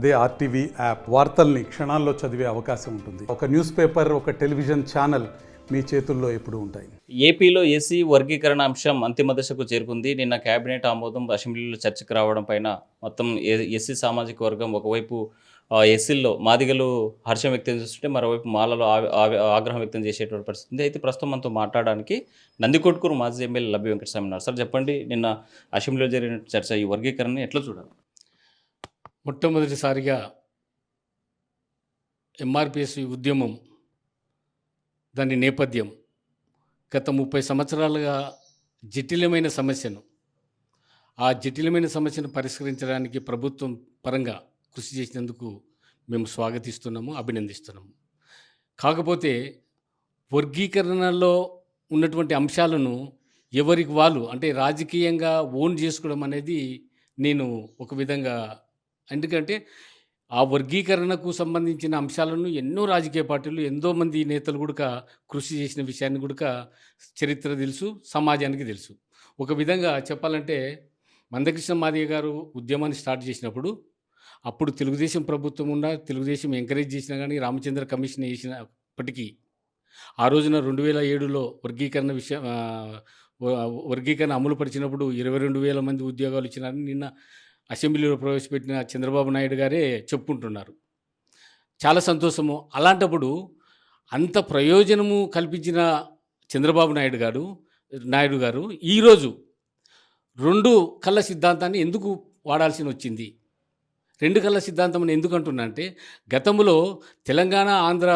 అదే RTV app వార్తల్ని క్షణాల్లో చదివే అవకాశం ఉంటుంది. ఒక న్యూస్ పేపర్, ఒక టెలివిజన్ ఛానల్ మీ చేతుల్లో ఎప్పుడూ ఉంటాయి. ఏపీలో ఎస్సీ వర్గీకరణ అంశం అంతిమ దశకు చేరుకుంది. నిన్న కేబినెట్ ఆమోదం అసెంబ్లీలో చర్చకు రావడం పైన మొత్తం ఎస్సీ సామాజిక వర్గం ఒకవైపు ఎస్సీల్లో మాదిగలు హర్షం వ్యక్తం చేస్తుంటే మరోవైపు మాలలో ఆగ్రహం వ్యక్తం చేసేటువంటి పరిస్థితి ఉంది. అయితే ప్రస్తుతం మనతో మాట్లాడడానికి నందికొట్కూరు మాజీ ఎమ్మెల్యే లబ్బి వెంకటస్వామి ఉన్నారు. సార్ చెప్పండి, నిన్న అసెంబ్లీలో జరిగిన చర్చ ఈ వర్గీకరణని ఎట్లా చూడాలి? మొట్టమొదటిసారిగా ఎంఆర్పిఎస్ ఉద్యమం, దాని నేపథ్యం గత 30 సంవత్సరాలుగా జటిలమైన సమస్యను పరిష్కరించడానికి ప్రభుత్వం పరంగా కృషి చేసినందుకు మేము స్వాగతిస్తున్నాము, అభినందిస్తున్నాము. కాకపోతే వర్గీకరణలో ఉన్నటువంటి అంశాలను ఎవరికి వాళ్ళు అంటే రాజకీయంగా ఓన్ చేసుకోవడం అనేది నేను ఒక విధంగా, ఎందుకంటే ఆ వర్గీకరణకు సంబంధించిన అంశాలను ఎన్నో రాజకీయ పార్టీలు, ఎంతోమంది నేతలు కూడా కృషి చేసిన విషయాన్ని కూడా చరిత్ర తెలుసు, సమాజానికి తెలుసు. ఒక విధంగా చెప్పాలంటే మందకృష్ణ మాదిగ గారు ఉద్యమాన్ని స్టార్ట్ చేసినప్పుడు అప్పుడు తెలుగుదేశం ప్రభుత్వం తెలుగుదేశం ఎంకరేజ్ చేసినా కానీ రామచంద్ర కమిషన్ చేసినప్పటికీ ఆ రోజున 2007లో వర్గీకరణ అమలు పరిచినప్పుడు 22,000 మంది ఉద్యోగాలు ఇచ్చినారని నిన్న అసెంబ్లీలో ప్రవేశపెట్టిన చంద్రబాబు నాయుడు గారే చెప్పుకుంటున్నారు. చాలా సంతోషము. అలాంటప్పుడు అంత ప్రయోజనము కల్పించిన చంద్రబాబు నాయుడు గారు ఈరోజు 2 కళ్ళ సిద్ధాంతాన్ని ఎందుకు వాడాల్సి వచ్చింది? 2 కళ్ళ సిద్ధాంతం అని ఎందుకు అంటున్నా అంటే, గతంలో తెలంగాణ ఆంధ్ర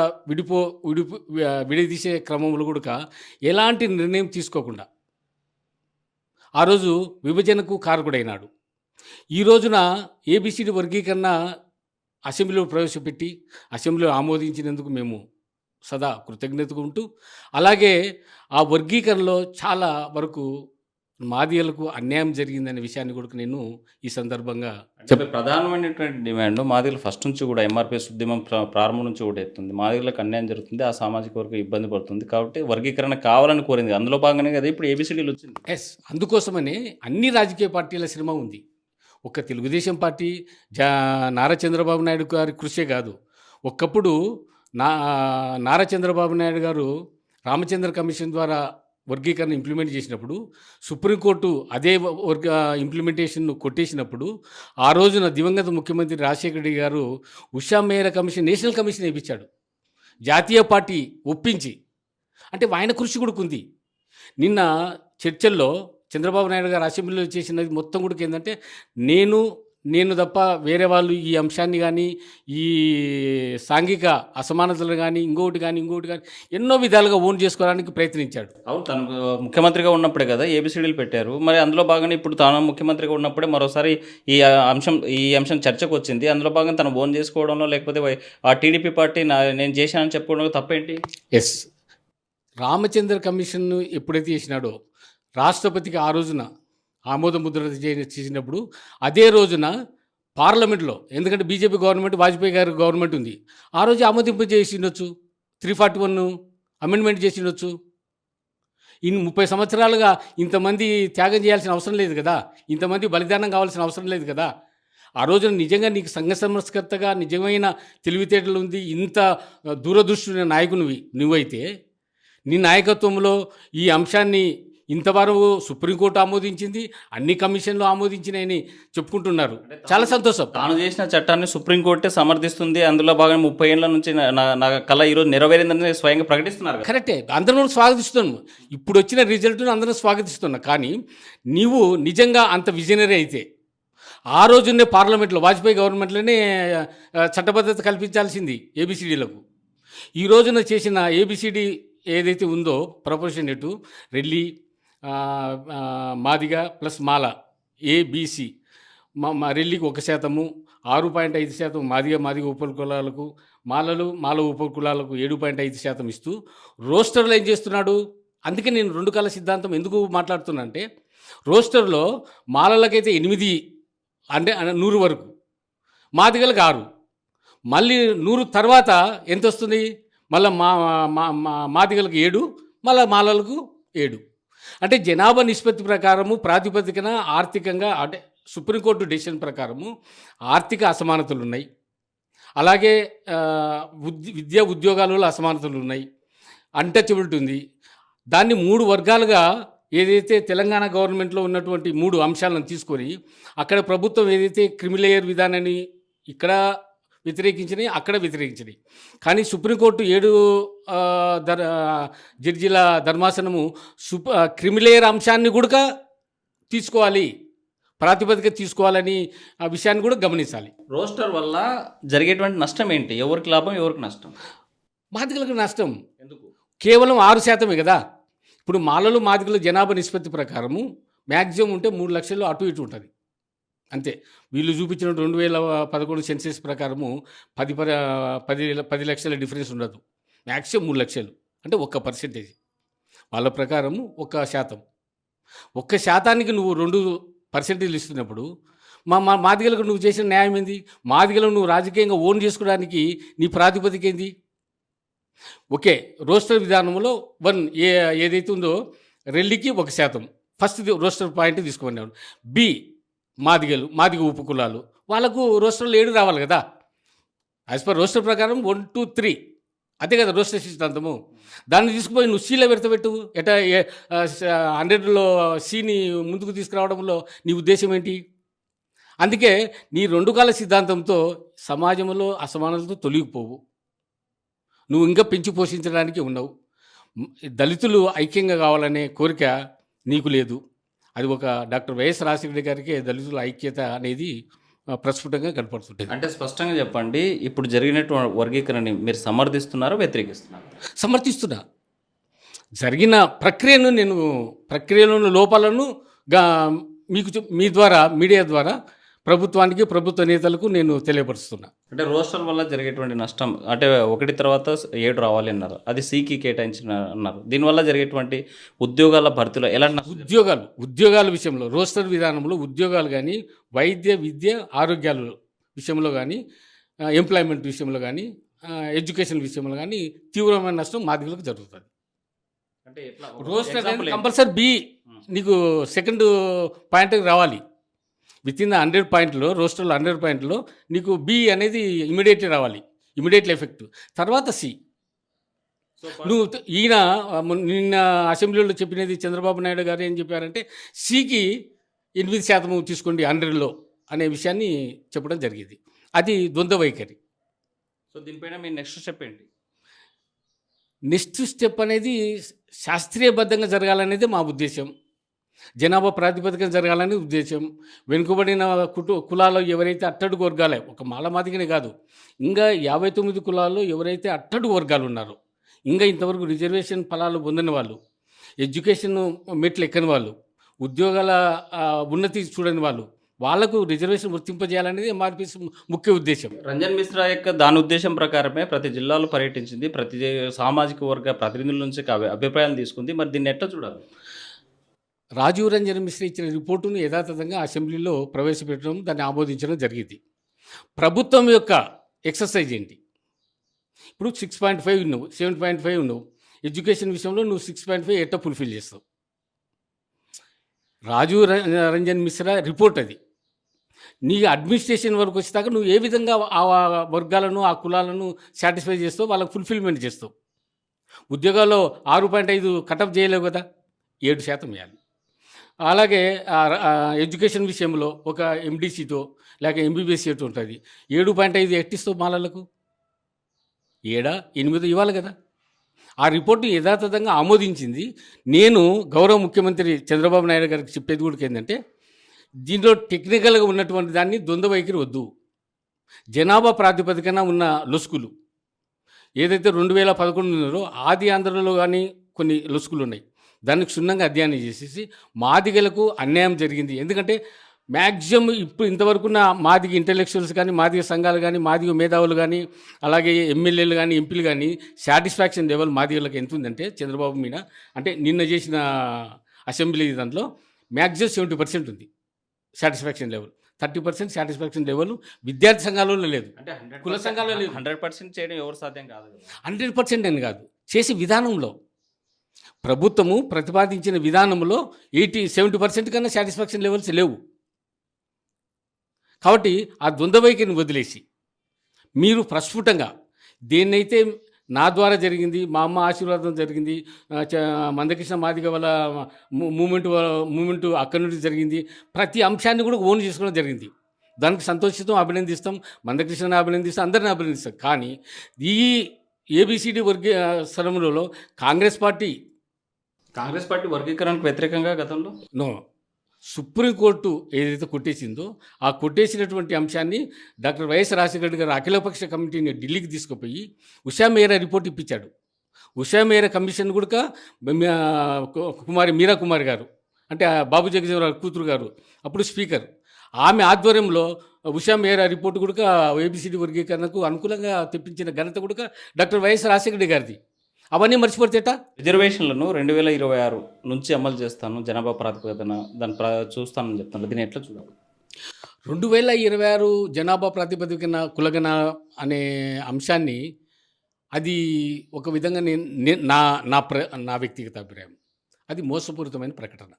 విడదీసే క్రమంలో కూడా ఎలాంటి నిర్ణయం తీసుకోకుండా ఆ రోజు విభజనకు కారకుడైనాడు. ఈ రోజున ఏబిసిడి వర్గీకరణ అసెంబ్లీలో ప్రవేశపెట్టి అసెంబ్లీలో ఆమోదించినందుకు మేము సదా కృతజ్ఞతగా ఉంటూ, అలాగే ఆ వర్గీకరణలో చాలా వరకు మాదిగలకు అన్యాయం జరిగిందనే విషయాన్ని కూడా నేను ఈ సందర్భంగా ప్రధానమైనటువంటి డిమాండ్ మాదిగలు ఫస్ట్ నుంచి కూడా ఎంఆర్పిఎస్ ఉద్యమం ప్రారంభం నుంచి కూడా ఎత్తుంది. మాదిగలకు అన్యాయం జరుగుతుంది, ఆ సామాజిక వర్గం ఇబ్బంది పడుతుంది కాబట్టి వర్గీకరణ కావాలని కోరింది. అందులో భాగంగానే కదా ఇప్పుడు ఏబిసిడీలు వచ్చింది. అందుకోసమనే అన్ని రాజకీయ పార్టీల శ్రమ ఉంది. ఒక్క తెలుగుదేశం పార్టీ నారా చంద్రబాబు నాయుడు గారి కృషే కాదు. ఒకప్పుడు నారా చంద్రబాబు నాయుడు గారు రామచంద్ర కమిషన్ ద్వారా వర్గీకరణ ఇంప్లిమెంట్ చేసినప్పుడు సుప్రీంకోర్టు అదే ఇంప్లిమెంటేషన్ను కొట్టేసినప్పుడు ఆ రోజున దివంగత ముఖ్యమంత్రి రాజశేఖర రెడ్డి గారు ఉషా మేర కమిషన్, నేషనల్ కమిషన్ వేయించాడు జాతీయ పార్టీ ఒప్పించి. అంటే ఆయన కృషి కూడా ఉంది. నిన్న చర్చల్లో చంద్రబాబు నాయుడు గారు అసెంబ్లీలో చేసినది మొత్తం కూడా ఏంటంటే, నేను తప్ప వేరే వాళ్ళు ఈ అంశాన్ని కానీ, ఈ సాంఘిక అసమానతలు కానీ ఇంకోటి కానీ ఎన్నో విధాలుగా ఓన్ చేసుకోవడానికి ప్రయత్నించాడు. అవును, తను ముఖ్యమంత్రిగా ఉన్నప్పుడే కదా ఏబిసిడీలు పెట్టారు. మరి అందులో భాగంగా ఇప్పుడు తాను ముఖ్యమంత్రిగా ఉన్నప్పుడే మరోసారి ఈ అంశం చర్చకు వచ్చింది. అందులో భాగంగా తను ఓన్ చేసుకోవడంలో, లేకపోతే ఆ టీడీపీ పార్టీ నేను చేశానని చెప్పుకోవడంలో తప్పేంటి? రామచంద్ర కమిషన్ను ఎప్పుడైతే చేసినాడో రాష్ట్రపతికి ఆ రోజున ఆమోద ముద్ర చేసినప్పుడు అదే రోజున పార్లమెంట్లో, ఎందుకంటే బీజేపీ గవర్నమెంట్, వాజ్పేయి గారి గవర్నమెంట్ ఉంది, ఆ రోజు ఆమోదింపు చేసిండొచ్చు, 341 అమెండ్మెంట్ చేసిండొచ్చు. 30 సంవత్సరాలుగా ఇంతమంది త్యాగం చేయాల్సిన అవసరం లేదు కదా, ఇంతమంది బలిదానం కావాల్సిన అవసరం లేదు కదా. ఆ రోజున నిజంగా నీకు సంఘ సంస్కర్తగా నిజమైన తెలివితేటలు ఉంది, ఇంత దూరదృష్టి నాయకునివి నువ్వైతే, నీ నాయకత్వంలో ఈ అంశాన్ని ఇంతవరకు సుప్రీంకోర్టు ఆమోదించింది, అన్ని కమిషన్లు ఆమోదించినాయని చెప్పుకుంటున్నారు. చాలా సంతోషం. తాను చేసిన చట్టాన్ని సుప్రీంకోర్టే సమర్థిస్తుంది. అందులో భాగంగా 30 ఏళ్ల నుంచి నా కళ ఈరోజు నెరవేరిందని స్వయంగా ప్రకటిస్తున్నారు. కరెక్టే, అందరం స్వాగతిస్తున్నాము. ఇప్పుడు వచ్చిన రిజల్ట్ను అందరం స్వాగతిస్తున్నా. కానీ నీవు నిజంగా అంత విజనరీ అయితే ఆ రోజునే పార్లమెంట్లో, వాజ్పేయి గవర్నమెంట్లోనే చట్టబద్ధత కల్పించాల్సింది ఏబిసిడీలకు. ఈ రోజున చేసిన ఏబిసిడి ఏదైతే ఉందో ప్రపోర్షనేటు రెల్లి, మాదిగ ప్లస్ మాల, ఏబిసి, రెల్లికి 1%, 6.5% మాదిగ ఉపకులాలకు, మాల ఉపకులాలకు 7.5% ఇస్తూ రోస్టర్లో ఏం చేస్తున్నాడు? అందుకే నేను 2 కళ్ళ సిద్ధాంతం ఎందుకు మాట్లాడుతున్నా అంటే, రోస్టర్లో మాలలకైతే 8 అంటే 100 వరకు, మాదిగలకు 6, మళ్ళీ 100 తర్వాత ఎంత వస్తుంది? మళ్ళీ మాదిగలకు 7, మళ్ళీ మాలలకు 7. అంటే జనాభా నిష్పత్తి ప్రకారము ప్రాతిపదికన ఆర్థికంగా అంటే సుప్రీంకోర్టు డెసిషన్ ప్రకారము ఆర్థిక అసమానతలు ఉన్నాయి, అలాగే విద్యా ఉద్యోగాలలో అసమానతలు ఉన్నాయి, అన్టచబిలిటీ ఉంది. దాన్ని 3 వర్గాలుగా ఏదైతే తెలంగాణ గవర్నమెంట్లో ఉన్నటువంటి 3 అంశాలను తీసుకొని అక్కడ ప్రభుత్వం ఏదైతే క్రిమిలేయర్ విధానాన్ని ఇక్కడ వ్యతిరేకించినాయి, అక్కడ వ్యతిరేకించినాయి. కానీ సుప్రీంకోర్టు 7 జడ్జీల ధర్మాసనము క్రిమిలేయర్ అంశాన్ని కూడా తీసుకోవాలి, ప్రాతిపదిక తీసుకోవాలని ఆ విషయాన్ని కూడా గమనించాలి. రోస్టర్ వల్ల జరిగేటువంటి నష్టం ఏంటి? ఎవరికి లాభం, ఎవరికి నష్టం? మాదిగలకు నష్టం ఎందుకు? కేవలం 6% కదా. ఇప్పుడు మాలలు మాదిగల జనాభా నిష్పత్తి ప్రకారము మ్యాక్సిమం ఉంటే 3 లక్షలు అటు ఇటు ఉంటుంది అంతే. వీళ్ళు చూపించిన 2011 సెన్సెస్ ప్రకారము 10 లక్షల డిఫరెన్స్ ఉండదు, మ్యాక్సిమం 3 లక్షలు అంటే 1%. వాళ్ళ ప్రకారము 1%. 1%కి నువ్వు 2% ఇస్తున్నప్పుడు మాదిగలకు నువ్వు చేసిన న్యాయం ఏంది? మాదిగలను నువ్వు రాజకీయంగా ఓన్ చేసుకోవడానికి నీ ప్రాతిపదిక ఏంది? ఓకే, రోస్టర్ విధానంలో ఏదైతే ఉందో రెల్లికి 1%, ఫస్ట్ రోస్టర్ పాయింట్ తీసుకున్నాడు. బి మాదిగ ఉపకులాలు, వాళ్ళకు రోస్టర్లు 7 రావాలి కదా. యాజ్ పర్ రోస్టర్ ప్రకారం 1, 2, 3 అదే కదా రోస్టర్ సిద్ధాంతము. దాన్ని తీసుకుపోయి నువ్వు సీలో పెడతబెట్టు. 100లో సీని ముందుకు తీసుకురావడంలో నీ ఉద్దేశం ఏంటి? అందుకే నీ 2 కాల సిద్ధాంతంతో సమాజంలో అసమానతలు తొలగిపోవు, నువ్వు ఇంకా పెంచి పోషించడానికి ఉన్నావు. దళితులు ఐక్యంగా కావాలనే కోరిక నీకు లేదు. అది ఒక డాక్టర్ వైఎస్ రాజశేఖర గారికి దళితుల ఐక్యత అనేది ప్రస్ఫుటంగా కనపడుతుంటుంది. అంటే స్పష్టంగా చెప్పండి, ఇప్పుడు జరిగినటువంటి వర్గీకరణని మీరు సమర్థిస్తున్నారా, వ్యతిరేకిస్తున్నారా? సమర్థిస్తున్నా. జరిగిన ప్రక్రియలోని లోపాలను మీ ద్వారా, మీడియా ద్వారా ప్రభుత్వానికి, ప్రభుత్వ నేతలకు నేను తెలియపరుస్తున్నా. అంటే రోస్టర్ వల్ల జరిగేటువంటి నష్టం అంటే 1 తర్వాత 7 రావాలి అన్నారు, అది సికి కేటాయించిన అన్నారు. దీనివల్ల జరిగేటువంటి ఉద్యోగాల భర్తీలో ఎలాంటి ఉద్యోగాల విషయంలో, రోస్టర్ విధానంలో ఉద్యోగాలు కానీ, వైద్య, విద్య, ఆరోగ్యాల విషయంలో కానీ, ఎంప్లాయ్మెంట్ విషయంలో కానీ, ఎడ్యుకేషన్ విషయంలో కానీ తీవ్రమైన నష్టం మాదిగలకు జరుగుతుంది. అంటే రోస్టర్ కంపల్సరీ బి నీకు సెకండ్ పాయింట్కి రావాలి. విత్ ఇన్ ద 100 పాయింట్లో, రోస్టర్లో 100 పాయింట్లో నీకు బి అనేది ఇమీడియట్లీ రావాలి, ఇమీడియట్లీ ఎఫెక్ట్. తర్వాత సి. నువ్వు నిన్న అసెంబ్లీలో చెప్పినది చంద్రబాబు నాయుడు గారు ఏం చెప్పారంటే సికి 8% తీసుకోండి 100లో అనే విషయాన్ని చెప్పడం జరిగింది. అది ద్వంద్వ వైఖరి. సో దీనిపైన మీ నెక్స్ట్ స్టెప్ ఏంటి? నెక్స్ట్ స్టెప్ అనేది శాస్త్రీయబద్ధంగా జరగాలనేది మా ఉద్దేశం. జనాభా ప్రాతిపదికన జరగాలని ఉద్దేశం. వెనుకబడిన కులాల్లో ఎవరైతే అట్టడుగు వర్గాలే, ఒక మాల మాదిగనే కాదు, ఇంకా 59 కులాల్లో ఎవరైతే అట్టడుగు వర్గాలు ఉన్నారో, ఇంకా ఇంతవరకు రిజర్వేషన్ ఫలాలు పొందని వాళ్ళు, ఎడ్యుకేషన్ మెట్లు ఎక్కని వాళ్ళు, ఉద్యోగాల ఉన్నతి చూడని వాళ్ళు, వాళ్లకు రిజర్వేషన్ వర్తింపజేయాలనేది ఎంఆర్పీఎస్ ముఖ్య ఉద్దేశం. రంజన్ మిశ్రా యొక్క దాని ఉద్దేశం ప్రకారమే ప్రతి జిల్లాలో పర్యటించింది, ప్రతి సామాజిక వర్గ ప్రతినిధుల నుంచి అభిప్రాయాలు తీసుకుంది. మరి దీన్ని ఎట్లా చూడాలి? రాజీవ్ రంజన్ మిశ్రా ఇచ్చిన రిపోర్టును యథాతథంగా అసెంబ్లీలో ప్రవేశపెట్టడం, దాన్ని ఆమోదించడం జరిగింది. ప్రభుత్వం యొక్క ఎక్సర్సైజ్ ఏంటి? ఇప్పుడు 6.5 ఉన్నావు, 7.5 ఉన్నావు, ఎడ్యుకేషన్ విషయంలో నువ్వు 6.5 ఎట్లా ఫుల్ఫిల్ చేస్తావు? రాజీవ్ రంజన్ మిశ్రా రిపోర్ట్ అది. నీ అడ్మినిస్ట్రేషన్ వరకు వచ్చేదాకా నువ్వు ఏ విధంగా ఆ వర్గాలను, ఆ కులాలను సాటిస్ఫై చేస్తావు, వాళ్ళకు ఫుల్ఫిల్మెంట్ చేస్తావు. ఉద్యోగాల్లో 6.5 కటప్ చేయలేవు కదా, 7% ఇవ్వాలి. అలాగే ఎడ్యుకేషన్ విషయంలో ఒక ఎండి సీటో లేక ఎంబీబీఎస్ సీటు ఉంటుంది, 7.5 ఎట్టిస్తావు మాలలకు? 7, 8 ఇవ్వాలి కదా. ఆ రిపోర్టు యథాతథంగా ఆమోదించింది. నేను గౌరవ ముఖ్యమంత్రి చంద్రబాబు నాయుడు గారికి చెప్పేది కూడా ఏంటంటే, దీంట్లో టెక్నికల్గా ఉన్నటువంటి దాన్ని ద్వంద్వ వైఖరి వద్దు. జనాభా ప్రాతిపదికన ఉన్న లొసుకులు ఏదైతే 2011 ఉన్నారో, ఆది ఆంధ్రలో కానీ కొన్ని లొసుకులు ఉన్నాయి, దానికి క్షుణ్ణంగా అధ్యయనం చేసేసి మాదిగలకు అన్యాయం జరిగింది. ఎందుకంటే మ్యాక్సిమం ఇప్పుడు ఇంతవరకున్న మాదిగ ఇంటెలెక్చువల్స్ కానీ, మాదిగ సంఘాలు కానీ, మాదిగ మేధావులు కానీ, అలాగే ఎమ్మెల్యేలు కానీ, ఎంపీలు కానీ సాటిస్ఫాక్షన్ లెవెల్ మాదిగలకు ఎంత ఉందంటే చంద్రబాబు మీద, అంటే నిన్న చేసిన అసెంబ్లీ దాంట్లో మ్యాక్సిమం 70% ఉంది సాటిస్ఫాక్షన్ లెవెల్. 30% సాటిస్ఫాక్షన్ లెవెల్ విద్యార్థి సంఘాలలో లేదు, అంటే కుల సంఘాలలో లేదు. 100% చేయడం ఎవరు సాధ్యం కాదు. 100% అని కాదు, చేసే విధానంలో ప్రభుత్వము ప్రతిపాదించిన విధానంలో 70% కన్నా సాటిస్ఫాక్షన్ లెవెల్స్ లేవు. కాబట్టి ఆ ద్వంద్వ వైఖరిని వదిలేసి మీరు ప్రస్ఫుటంగా దేన్నైతే నా ద్వారా జరిగింది, మా అమ్మ ఆశీర్వాదం జరిగింది, మందకృష్ణ మాదిగ వల్ల మూమెంట్ అక్కడి నుండి జరిగింది, ప్రతి అంశాన్ని కూడా ఓన్ చేసుకోవడం జరిగింది. దానికి సంతోషిస్తాం, అభినందిస్తాం, మందకృష్ణని అభినందిస్తాం, అందరిని అభినందిస్తాం. కానీ ఈ ఏబిసిడి వర్గీయ స్థలంలో కాంగ్రెస్ పార్టీ వర్గీకరణకు వ్యతిరేకంగా గతంలో నో సుప్రీంకోర్టు ఏదైతే కొట్టేసిందో ఆ కొట్టేసినటువంటి అంశాన్ని డాక్టర్ వైఎస్ రాజశేఖర గారు అఖిలపక్ష కమిటీని ఢిల్లీకి తీసుకుపోయి ఉషా మేరా రిపోర్ట్ ఇప్పించాడు. ఉషా మేరా కమిషన్ కూడా మీరా కుమారి గారు, అంటే బాబు జగజీవనరావు కూతురు గారు, అప్పుడు స్పీకర్, ఆమె ఆధ్వర్యంలో ఉషా మేరా రిపోర్టు కూడా ఏబిసిడి వర్గీకరణకు అనుకూలంగా తెప్పించిన ఘనత కూడా డాక్టర్ వైఎస్ రాజశేఖర గారిది. అవన్నీ మర్చిపోతేట రిజర్వేషన్లను 2026 నుంచి అమలు చేస్తాను, జనాభా ప్రాతిపదికన దాన్ని చూస్తానని చెప్తాను. దీన్ని ఎట్లా చూడాలి? 2026 జనాభా ప్రాతిపదికన కులగణ అనే అంశాన్ని అది ఒక విధంగా నా వ్యక్తిగత అభిప్రాయం, అది మోసపూరితమైన ప్రకటన.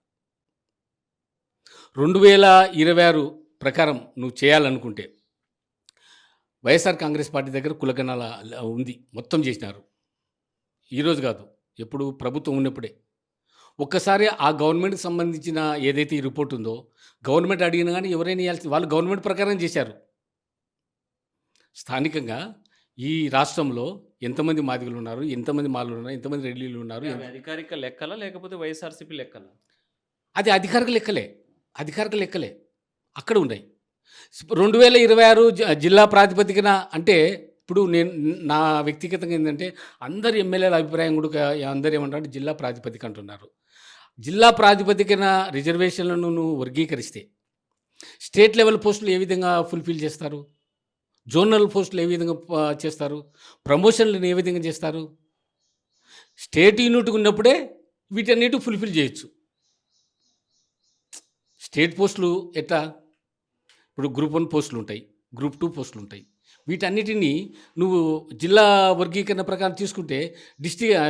2026 ప్రకారం నువ్వు చేయాలనుకుంటే వైఎస్ఆర్ కాంగ్రెస్ పార్టీ దగ్గర కులగణాల ఉంది, మొత్తం చేసినారు. ఈరోజు కాదు, ఎప్పుడు ప్రభుత్వం ఉన్నప్పుడే. ఒక్కసారి ఆ గవర్నమెంట్కి సంబంధించిన ఏదైతే ఈ రిపోర్ట్ ఉందో గవర్నమెంట్ అడిగినా కానీ ఎవరైనా ఇవ్వాల్సి, వాళ్ళు గవర్నమెంట్ ప్రకారం చేశారు. స్థానికంగా ఈ రాష్ట్రంలో ఎంతమంది మాదిగలు ఉన్నారు, ఎంతమంది మాలలు ఉన్నారు, ఎంతమంది రెడ్డిలు ఉన్నారు, అధికారిక లెక్కలా లేకపోతే వైఎస్ఆర్సీపీ లెక్కలా? అది అధికారిక లెక్కలే అక్కడ ఉన్నాయి. 2026 జిల్లా ప్రాతిపదికన అంటే ఇప్పుడు నా వ్యక్తిగతంగా ఏంటంటే అందరు ఎమ్మెల్యేల అభిప్రాయం కూడా అందరు ఏమంటారు, జిల్లా ప్రాతిపదిక అంటున్నారు. జిల్లా ప్రాతిపదికన రిజర్వేషన్లను నువ్వు వర్గీకరిస్తే స్టేట్ లెవెల్ పోస్టులు ఏ విధంగా ఫుల్ఫిల్ చేస్తారు, జోనల్ పోస్టులు ఏ విధంగా చేస్తారు, ప్రమోషన్లను ఏ విధంగా చేస్తారు? స్టేట్ యూనిట్ ఉన్నప్పుడే వీటన్నిటి ఫుల్ఫిల్ చేయొచ్చు. స్టేట్ పోస్టులు ఎట్లా, ఇప్పుడు గ్రూప్ 1 పోస్టులు ఉంటాయి, గ్రూప్ 2 పోస్టులు ఉంటాయి. వీటన్నిటినీ నువ్వు జిల్లా వర్గీకరణ ప్రకారం తీసుకుంటే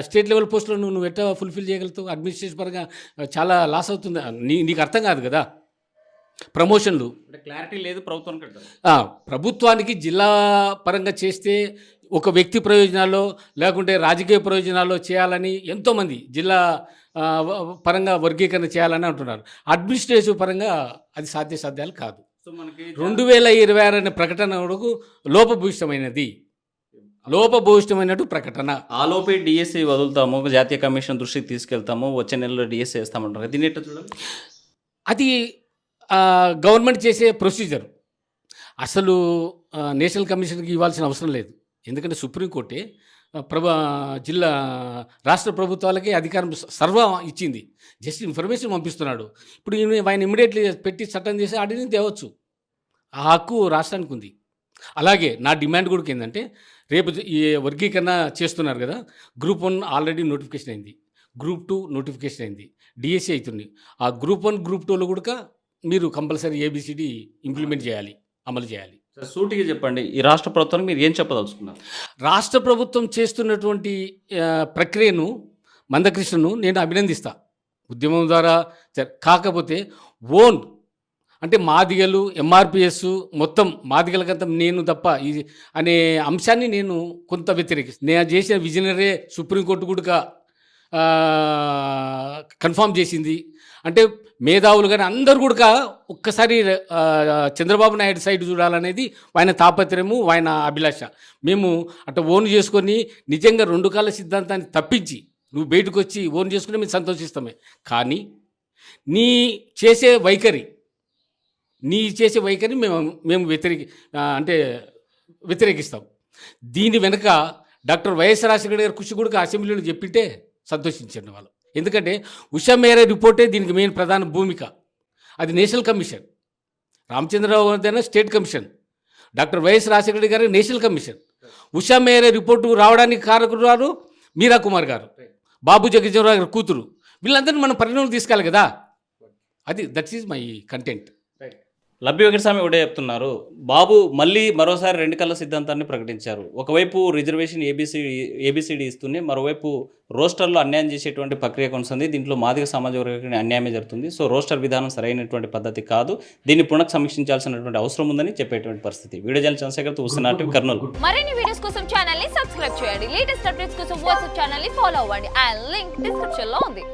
స్టేట్ లెవెల్ పోస్టులను నువ్వు ఎట్లా ఫుల్ఫిల్ చేయగలుగుతావు? అడ్మినిస్ట్రేషన్ పరంగా చాలా లాస్ అవుతుంది. నీకు అర్థం కాదు కదా. ప్రమోషన్లు క్లారిటీ లేదు ప్రభుత్వానికి. ప్రభుత్వానికి జిల్లా పరంగా చేస్తే ఒక వ్యక్తి ప్రయోజనాల్లో లేకుంటే రాజకీయ ప్రయోజనాల్లో చేయాలని ఎంతోమంది జిల్లా పరంగా వర్గీకరణ చేయాలని అంటున్నారు. అడ్మినిస్ట్రేటివ్ పరంగా అది సాధ్యాలు కాదు. 2026 అనే ప్రకటన లోపభూయిష్టమైనట్టు ప్రకటన. ఆ లోపే డిఎస్సి వదులుతాము, జాతీయ కమిషన్ దృష్టికి తీసుకెళ్తాము, వచ్చే నెలలో డిఎస్సి వేస్తామంటారు. దీన్ని ఎట్లా చూడాలి? అది గవర్నమెంట్ చేసే ప్రొసీజర్. అసలు నేషనల్ కమిషన్కి ఇవ్వాల్సిన అవసరం లేదు. ఎందుకంటే సుప్రీంకోర్టే జిల్లా రాష్ట్ర ప్రభుత్వాలకి అధికారం సర్వం ఇచ్చింది. జస్ట్ ఇన్ఫర్మేషన్ పంపిస్తున్నాడు. ఇప్పుడు ఆయన ఇమ్మీడియట్లీ పెట్టి చట్టం చేసి ఆర్డినెన్స్ తేవచ్చు. ఆ హక్కు రాష్ట్రానికి ఉంది. అలాగే నా డిమాండ్ కూడా ఏంటంటే, రేపు ఈ వర్గీకరణ చేస్తున్నారు కదా, గ్రూప్ 1 ఆల్రెడీ నోటిఫికేషన్ అయింది, గ్రూప్ 2 నోటిఫికేషన్ అయింది, డిఎస్సి అవుతుంది. ఆ గ్రూప్ 1 గ్రూప్ 2లో కూడా మీరు కంపల్సరీ ఏబిసిడి ఇంప్లిమెంట్ చేయాలి, అమలు చేయాలి. సూటిగా చెప్పండి, ఈ రాష్ట్ర ప్రభుత్వానికి మీరు ఏం చెప్పదలుచుకున్నారు? రాష్ట్ర ప్రభుత్వం చేస్తున్నటువంటి ప్రక్రియను, మందకృష్ణను నేను అభినందిస్తా. ఉద్యమం ద్వారా కాకపోతే ఓన్ అంటే మాదిగలు, ఎంఆర్పిఎస్ మొత్తం మాదిగలకంతా నేను తప్ప ఇది అనే అంశాన్ని నేను కొంత వ్యతిరేకిస్తాను. నేను చేసిన విజనరీ సుప్రీంకోర్టు కూడా కన్ఫామ్ చేసింది. అంటే మేధావులు కానీ అందరూ కూడా ఒక్కసారి చంద్రబాబు నాయుడు సైడ్ చూడాలనేది ఆయన తాపత్రయము, ఆయన అభిలాష. మేము అట్లా ఓన్ చేసుకొని నిజంగా 2 కాళ్ళ సిద్ధాంతాన్ని తప్పించి నువ్వు బయటకు వచ్చి ఓన్ చేసుకుని మేము సంతోషిస్తామే. కానీ నీ చేసే వైఖరి మేము వ్యతిరేకిస్తాం. దీని వెనుక డాక్టర్ వైఎస్ రాజశేఖర గారి కృషి కూడా అసెంబ్లీలో చెప్పింటే సంతోషించండి వాళ్ళు. ఎందుకంటే ఉషా మేరా రిపోర్టే దీనికి మెయిన్ ప్రధాన భూమిక. అది నేషనల్ కమిషన్, రామచంద్రరావు గారిదైనా state commission, doctor YS Rajasekhara గారి నేషనల్ కమిషన్. ఉషా మేరా రిపోర్టు రావడానికి కారకురాలు మీరా కుమార్ గారు, బాబు జగజీవనరావు గారి కూతురు, వీళ్ళందరినీ మనం పరిగణలోకి తీసుకోవాలి కదా. That's is my content. Labbi Venkataswamy ఒకటే చెప్తున్నారు. బాబు మళ్ళీ మరోసారి 2 కళ్ళ సిద్ధాంతాన్ని ప్రకటించారు. ఒకవైపు రిజర్వేషన్ ఏబిసిడి ఇస్తూనే మరోవైపు రోస్టర్లో అన్యాయం చేసేటువంటి ప్రక్రియ కొనసాగింది. దీంట్లో మాదిగ సామాజిక వర్గానికి అన్యాయమే జరుగుతుంది. సో రోస్టర్ విధానం సరైనటువంటి పద్ధతి కాదు. దీన్ని పునఃసమీక్షించాల్సినటువంటి అవసరం ఉందని చెప్పేటువంటి పరిస్థితి. వీడియో జర్నలిస్ట్ చంద్రశేఖర్తో ఉస్నాటి కర్నూలు. మరిన్ని వీడియోస్ కోసం ఛానల్ ని సబ్స్క్రైబ్ చేయండి. లేటెస్ట్ అప్డేట్స్ కోసం వాట్సాప్ ఛానల్ ని ఫాలో అవ్వండి. అండ్ లింక్ డిస్క్రిప్షన్ లో ఉంది.